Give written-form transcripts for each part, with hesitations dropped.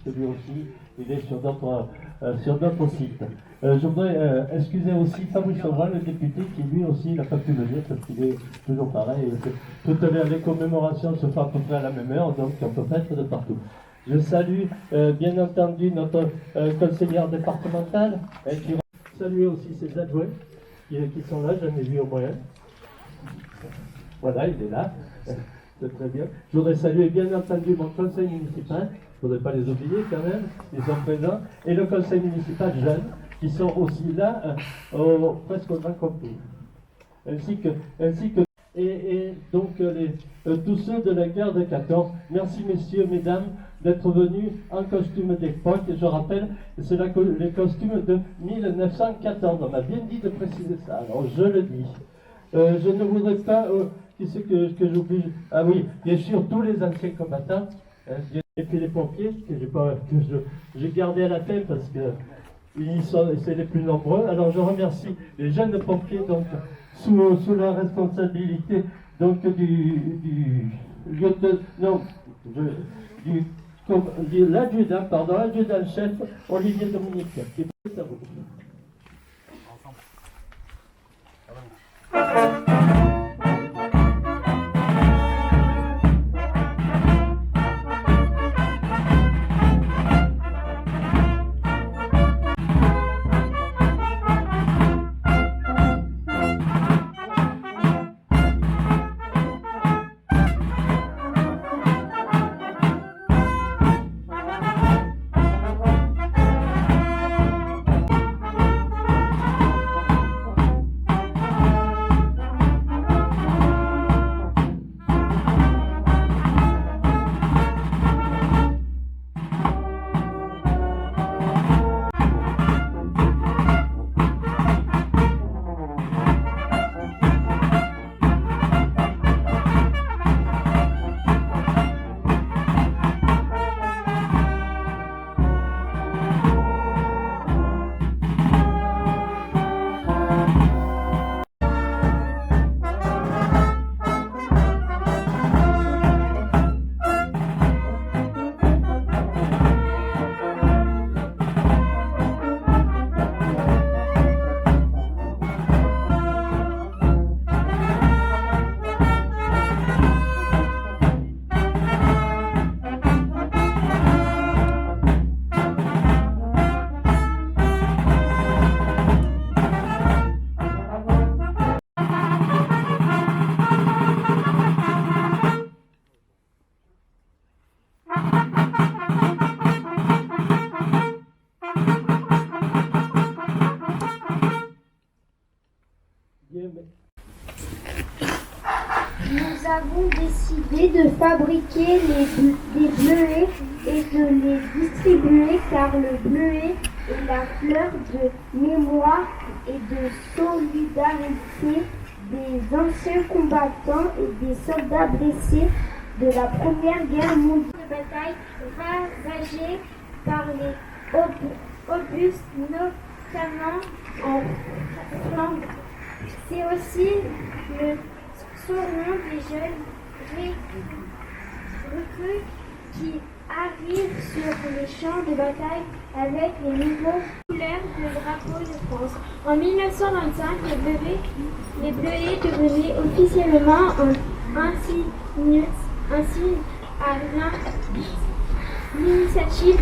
Puisque lui aussi, il est sur d'autres sites. Je voudrais excuser aussi Fabrice Auvray, le député, qui lui aussi n'a pas pu venir parce qu'il est toujours pareil. Toutes les commémorations se font à peu près à la même heure, donc on peut pas être de partout. Je salue bien entendu notre conseillère départementale, qui salue aussi ses adjoints qui sont là, j'en ai vu au moins. Voilà, il est là. C'est très bien. Je voudrais saluer bien entendu mon conseil municipal. Il ne faudrait pas les oublier quand même, ils sont présents. Et le conseil municipal jeune, qui sont aussi là, presque au grand complet. Ainsi que donc tous ceux de la guerre de 14. Merci messieurs, mesdames, d'être venus en costume d'époque. Je rappelle, c'est les costumes de 1914. On m'a bien dit de préciser ça, alors je le dis. Je ne voudrais pas... qui c'est que j'oublie? Ah oui, bien sûr, tous les anciens combattants, et puis les pompiers, que j'ai gardé à la tête parce que c'est les plus nombreux. Alors je remercie les jeunes pompiers, donc sous la responsabilité donc du l'adjudant-chef Olivier Dominique, qui est à vous. Nous avons décidé de fabriquer des bleuets et de les distribuer car le bleuet est la fleur de mémoire et de solidarité des anciens combattants et des soldats blessés de la Première Guerre mondiale. De bataille ravagée par les obus, notamment en Flandre. C'est aussi le surnom des jeunes recrues qui arrivent sur les champs de bataille avec les nouveaux couleurs de drapeau de France. En 1925, les bleuets devenaient officiellement un signe à l'initiative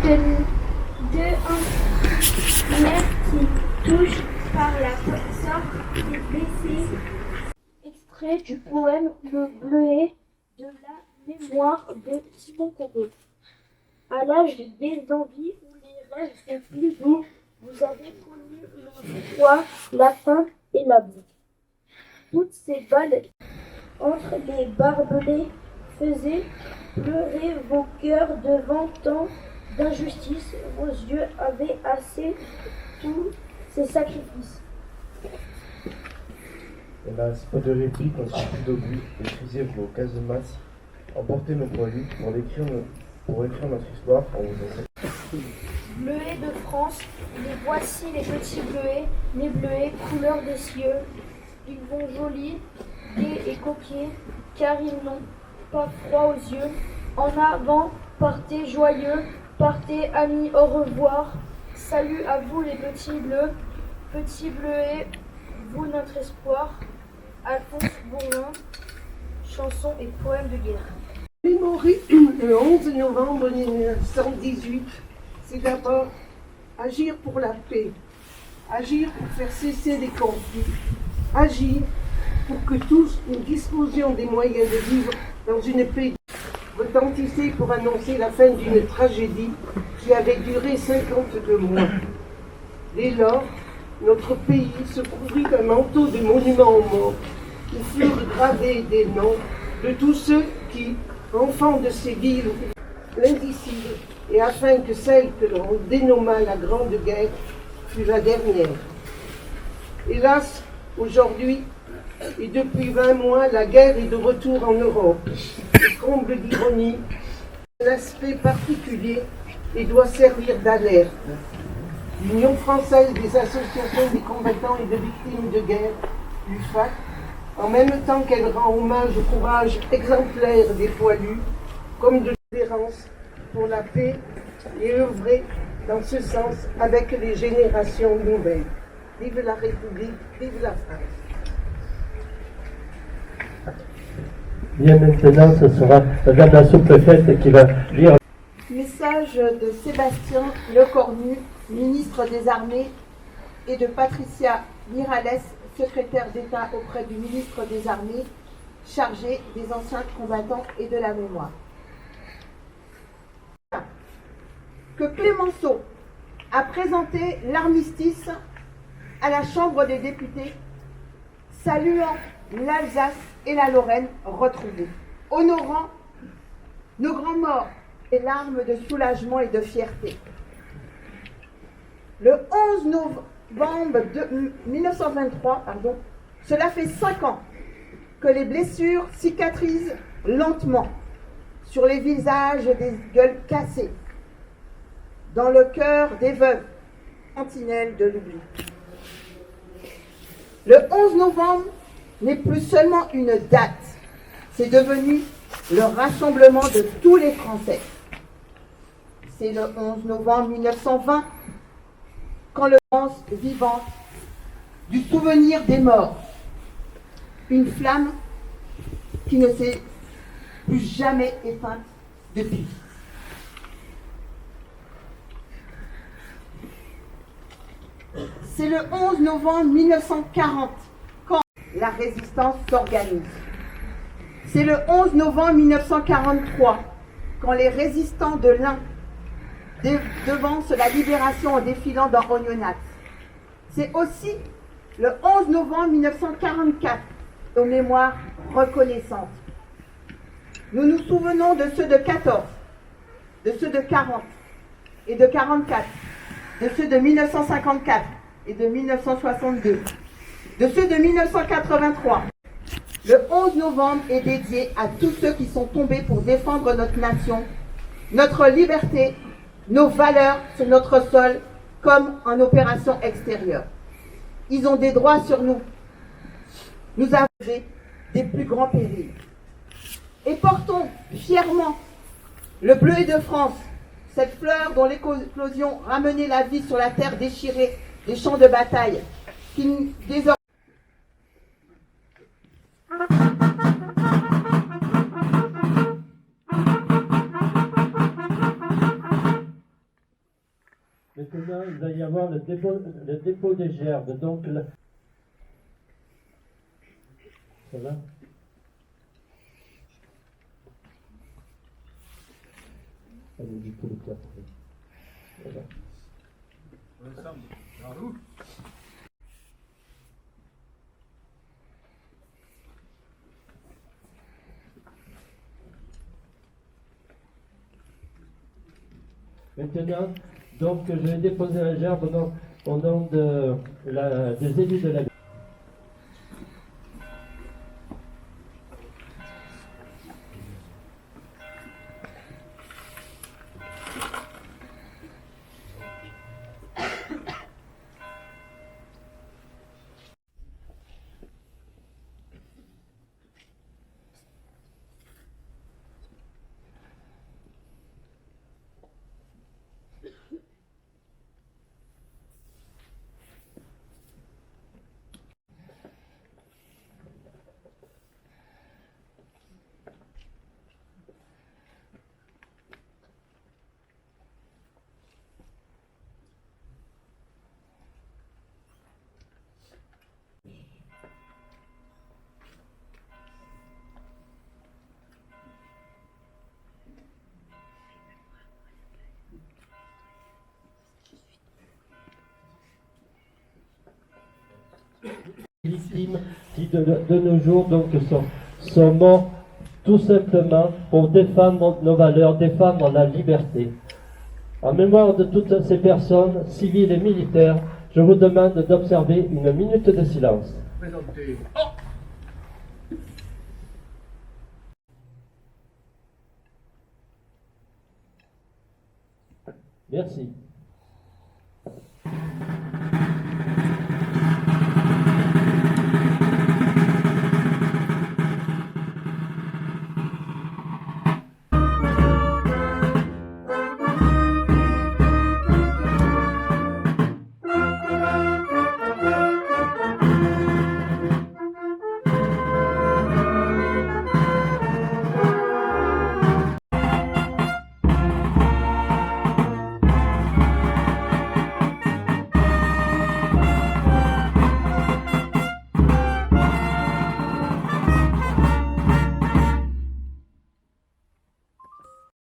de infirmières qui touchent par la sorte des blessés. Extrait du poème Le Bleuet de la mémoire de Simon Combeau. À l'âge des envies où les rêves étaient plus beaux, vous avez connu une fois la faim et la boue. Toutes ces balles entre les barbelés faisaient pleurer vos cœurs devant tant d'injustice. Vos yeux avaient assez tous ces sacrifices. Hélas, pas de réplique, on se plus d'obus, écrisez vos casemates, emportez nos poilus pour écrire notre histoire en vous enseignant. Bleuets de France, les voici les petits bleuets, mes bleuets, couleur des cieux. Ils vont jolis, gais et coquets, car ils n'ont pas froid aux yeux. En avant, partez joyeux, partez amis, au revoir. Salut à vous les petits bleus, petits bleuets, vous notre espoir. Alphonse Bourlin, chansons et poèmes de guerre. Mémorie le 11 novembre 1918, c'est d'abord agir pour la paix, agir pour faire cesser les conflits, agir pour que tous nous disposions des moyens de vivre dans une paix. Retentisser pour annoncer la fin d'une tragédie qui avait duré 52 mois. Dès lors, notre pays se couvrit d'un manteau de monuments aux morts où furent gravés des noms de tous ceux qui, enfants de ces villes, l'indicible, et afin que celle que l'on dénomma la Grande Guerre fût la dernière. Hélas, aujourd'hui, et depuis 20 mois, la guerre est de retour en Europe. Et comble d'ironie, un aspect particulier et doit servir d'alerte. L'Union française des associations des combattants et de victimes de guerre, l'UFAC, en même temps qu'elle rend hommage au courage exemplaire des poilus, comme de tolérance pour la paix, et œuvrer dans ce sens avec les générations nouvelles. Vive la République, vive la France. Bien, maintenant, ce sera Madame la sous-préfète qui va lire. Message de Sébastien Lecornu, ministre des Armées, et de Patricia Miralles, secrétaire d'État auprès du ministre des Armées, chargé des anciens combattants et de la mémoire. Que Clémenceau a présenté l'armistice à la Chambre des députés, saluant l'Alsace et la Lorraine retrouvées, honorant nos grands morts et larmes de soulagement et de fierté. Le 11 novembre 1923, cela fait 5 ans que les blessures cicatrisent lentement sur les visages des gueules cassées, dans le cœur des veuves, sentinelles de l'oubli. Le 11 novembre n'est plus seulement une date, c'est devenu le rassemblement de tous les Français. C'est le 11 novembre 1920, quand le France vivante du souvenir des morts, une flamme qui ne s'est plus jamais éteinte depuis. C'est le 11 novembre 1940 quand la résistance s'organise. C'est le 11 novembre 1943 quand les résistants de l'Ain devancent la libération en défilant dans Oyonnax. C'est aussi le 11 novembre 1944 aux mémoires reconnaissantes. Nous nous souvenons de ceux de 14, de ceux de 40 et de 44, de ceux de 1954 et de 1962, de ceux de 1983. Le 11 novembre est dédié à tous ceux qui sont tombés pour défendre notre nation, notre liberté, nos valeurs sur notre sol comme en opération extérieure. Ils ont des droits sur nous. Nous avons des plus grands périls. Et portons fièrement le bleuet de France, cette fleur dont l'éclosion ramenait la vie sur la terre déchirée des champs de bataille, qui désormais... Maintenant, il va y avoir le dépôt des gerbes. Donc, ça va? Allez, du coup, le cap. Voilà. Maintenant, donc, je vais déposer la gerbe au nom des élus de la ville. Victimes qui de nos jours donc sont morts tout simplement pour défendre nos valeurs, défendre la liberté. En mémoire de toutes ces personnes, civiles et militaires, je vous demande d'observer une minute de silence. Merci.